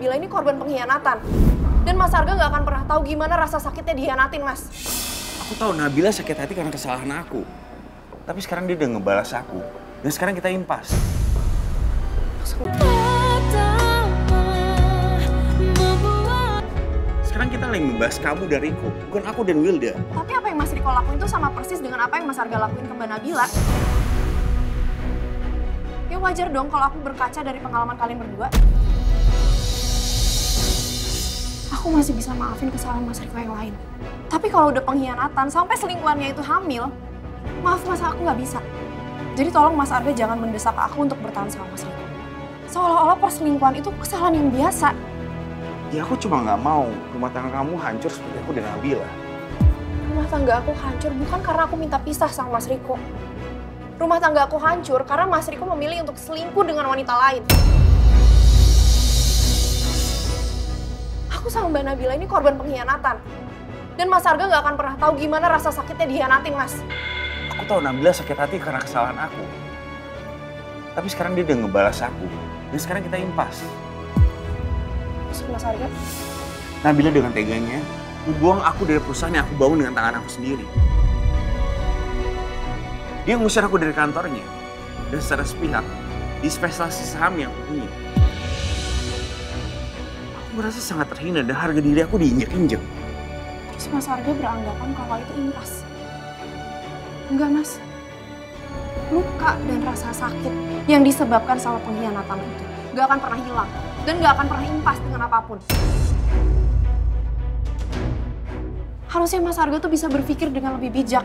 Nabila ini korban pengkhianatan. Dan Mas Arga nggak akan pernah tahu gimana rasa sakitnya dikhianatin, Mas. Aku tahu Nabila sakit hati karena kesalahan aku. Tapi sekarang dia udah ngebalas aku. Dan sekarang kita impas. Sekarang kita lagi membahas kamu dan Riko, bukan aku dan Wilda. Tapi apa yang Mas Riko lakuin itu sama persis dengan apa yang Mas Arga lakuin ke Mbak Nabila. Ya wajar dong kalau aku berkaca dari pengalaman kalian berdua. Aku masih bisa maafin kesalahan Mas Riko yang lain. Tapi kalau udah pengkhianatan sampai selingkuhannya itu hamil, maaf Mas, aku nggak bisa. Jadi tolong Mas Arga jangan mendesak aku untuk bertahan sama Mas Riko. Seolah-olah perselingkuhan itu kesalahan yang biasa. Ya aku cuma nggak mau rumah tangga kamu hancur seperti aku dan Nabila. Rumah tangga aku hancur bukan karena aku minta pisah sama Mas Riko. Rumah tangga aku hancur karena Mas Riko memilih untuk selingkuh dengan wanita lain. Aku sama Mbak Nabila ini korban pengkhianatan. Dan Mas Arga nggak akan pernah tahu gimana rasa sakitnya dikhianatin, Mas. Aku tahu Nabila sakit hati karena kesalahan aku. Tapi sekarang dia udah ngebalas aku. Dan sekarang kita impas. Maksud Mas Arga? Nabila dengan teganya membuang aku dari perusahaan yang aku bangun dengan tangan aku sendiri. Dia ngusir aku dari kantornya. Dan secara sepihak, dispensasi saham yang aku punya. Aku merasa sangat terhina dan harga diri aku diinjek-injek. Terus Mas Arga beranggapan kalau itu impas. Enggak, Mas. Luka dan rasa sakit yang disebabkan sama pengkhianatan itu gak akan pernah hilang. Dan gak akan pernah impas dengan apapun. Harusnya Mas Arga tuh bisa berpikir dengan lebih bijak.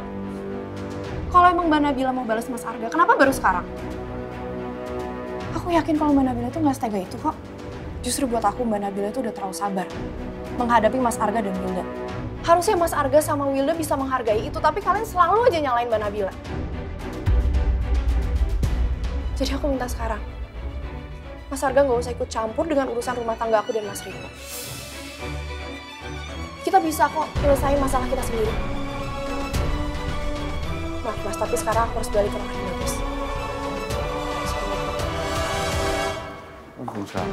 Kalau emang Mbak Nabila mau balas Mas Arga, kenapa baru sekarang? Aku yakin kalau Mbak Nabila tuh gak setega itu kok. Justru buat aku Mbak Nabila tuh udah terlalu sabar menghadapi Mas Arga dan Wilda. Harusnya Mas Arga sama Wilda bisa menghargai itu, tapi kalian selalu aja nyalain Mbak Nabila. Jadi aku minta sekarang, Mas Arga nggak usah ikut campur dengan urusan rumah tangga aku dan Mas Riko. Kita bisa kok selesai masalah kita sendiri. Maaf Mas, tapi sekarang aku harus balik ke rumahnya Mas. Waalaikumsalam.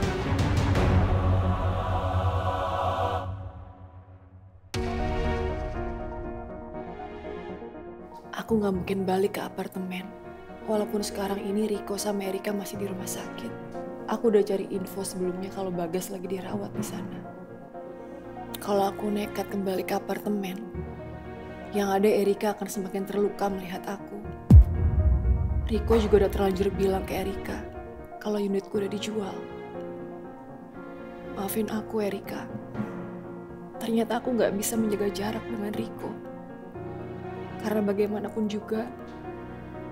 Aku nggak mungkin balik ke apartemen. Walaupun sekarang ini Riko sama Erika masih di rumah sakit. Aku udah cari info sebelumnya kalau Bagas lagi dirawat di sana. Kalau aku nekat kembali ke apartemen, yang ada Erika akan semakin terluka melihat aku. Riko juga udah terlanjur bilang ke Erika kalau unitku udah dijual. Maafin aku Erika. Ternyata aku nggak bisa menjaga jarak dengan Riko. Karena bagaimanapun juga,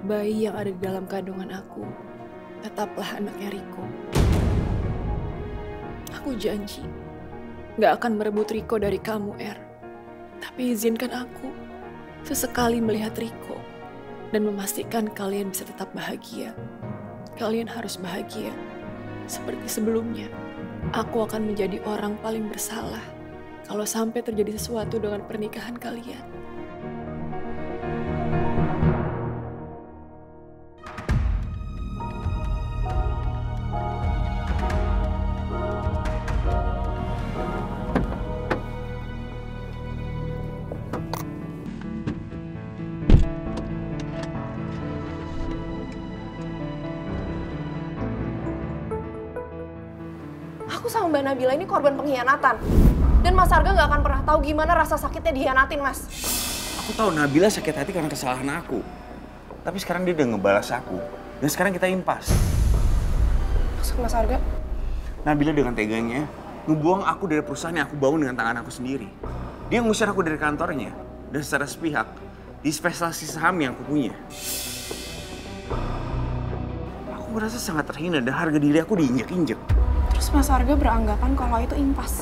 bayi yang ada di dalam kandungan aku tetaplah anaknya Riko. Aku janji gak akan merebut Riko dari kamu, Er. Tapi izinkan aku sesekali melihat Riko dan memastikan kalian bisa tetap bahagia. Kalian harus bahagia. Seperti sebelumnya, aku akan menjadi orang paling bersalah kalau sampai terjadi sesuatu dengan pernikahan kalian. Aku sama Mbak Nabila ini korban pengkhianatan. Dan Mas Arga nggak akan pernah tahu gimana rasa sakitnya dikhianatin, Mas. Aku tahu Nabila sakit hati karena kesalahan aku. Tapi sekarang dia udah ngebalas aku. Dan sekarang kita impas. Maksud Mas Arga? Nabila dengan teganya ngebuang aku dari perusahaan yang aku bangun dengan tangan aku sendiri. Dia ngusir aku dari kantornya. Dan secara sepihak, dispensasi saham yang aku punya. Aku merasa sangat terhina dan harga diri aku diinjek-injek. Terus Mas Arga beranggapan kalau itu impas.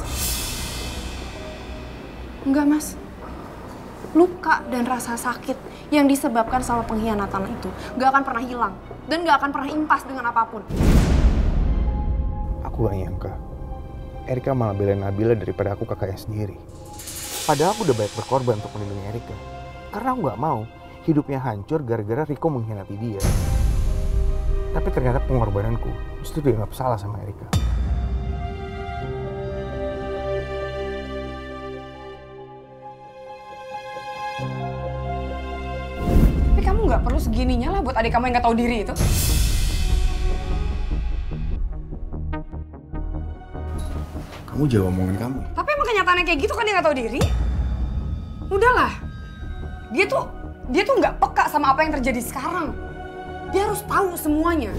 Enggak, Mas. Luka dan rasa sakit yang disebabkan sama pengkhianatan itu gak akan pernah hilang. Dan gak akan pernah impas dengan apapun. Aku gak nyangka Erika malah belain Nabila daripada aku kakaknya sendiri. Padahal aku udah banyak berkorban untuk melindungi Erika. Karena aku gak mau hidupnya hancur gara-gara Riko mengkhianati dia. Tapi ternyata pengorbananku justru dianggap salah sama Erika. nggak perlu segininya lah buat adik kamu yang nggak tahu diri itu. Kamu jawab omongan kamu. Tapi emang kenyataannya kayak gitu kan, dia nggak tahu diri. Udahlah. Dia tuh nggak peka sama apa yang terjadi sekarang. Dia harus tahu semuanya.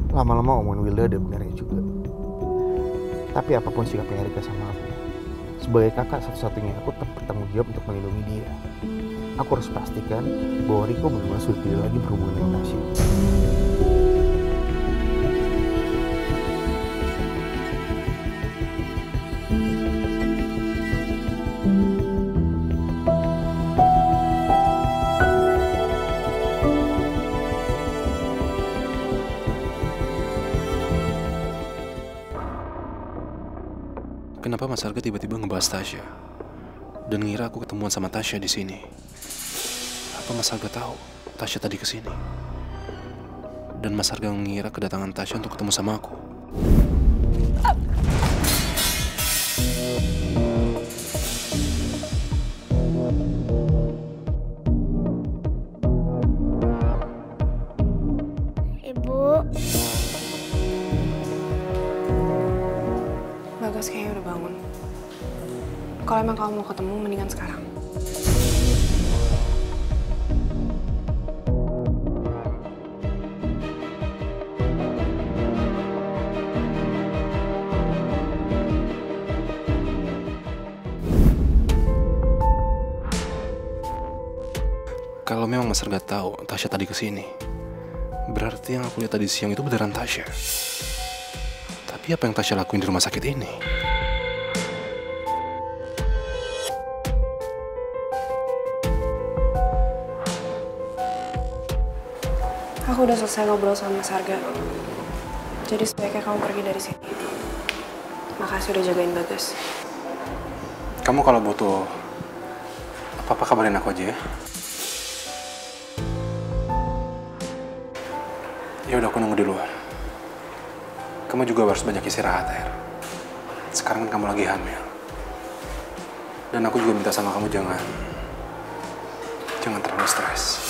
Lama-lama omongan Wilda ada benarnya juga. Tapi apapun sikapnya Erika sama aku, sebagai kakak satu-satunya aku tetap bertanggung jawab untuk melindungi dia. Aku harus pastikan bahwa Riko benar-benar sudah tidak lagi berhubungan dengan Tasya. Kenapa Mas Arga tiba-tiba ngebahas Tasya dan ngira aku ketemuan sama Tasya di sini? Apa Mas Arga tahu Tasya tadi kesini? Dan Mas Arga mengira kedatangan Tasya untuk ketemu sama aku? Ibu. Bagas kayaknya udah bangun. Kalau emang kamu mau ketemu, mendingan sekarang. Kalau memang Mas Arga tahu Tasya tadi kesini, berarti yang aku lihat tadi siang itu beneran Tasya. Tapi apa yang Tasya lakuin di rumah sakit ini? Aku udah selesai ngobrol sama Mas Arga. Jadi sebaiknya kamu pergi dari sini. Makasih udah jagain Bagas. Kamu kalau butuh apa-apa kabarin aku aja ya. Ya udah, aku nunggu di luar. Kamu juga harus banyak istirahat, Her. Sekarang kan kamu lagi hamil. Dan aku juga minta sama kamu jangan terlalu stres.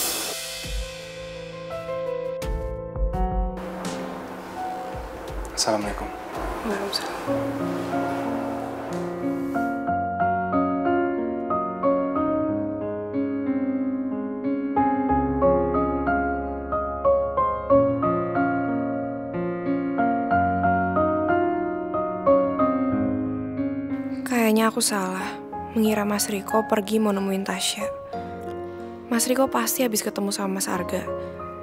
Assalamualaikum. Waalaikumsalam. Kayaknya aku salah mengira Mas Riko pergi mau nemuin Tasya. Mas Riko pasti habis ketemu sama Mas Arga.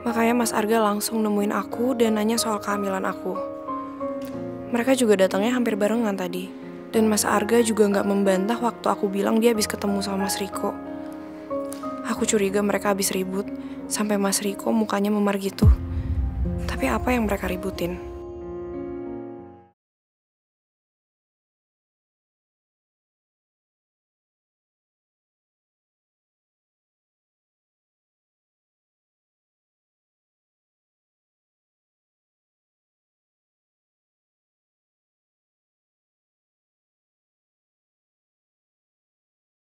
Makanya Mas Arga langsung nemuin aku dan nanya soal kehamilan aku. Mereka juga datangnya hampir barengan tadi. Dan Mas Arga juga nggak membantah waktu aku bilang dia habis ketemu sama Mas Riko. Aku curiga mereka habis ribut sampai Mas Riko mukanya memar gitu. Tapi apa yang mereka ributin?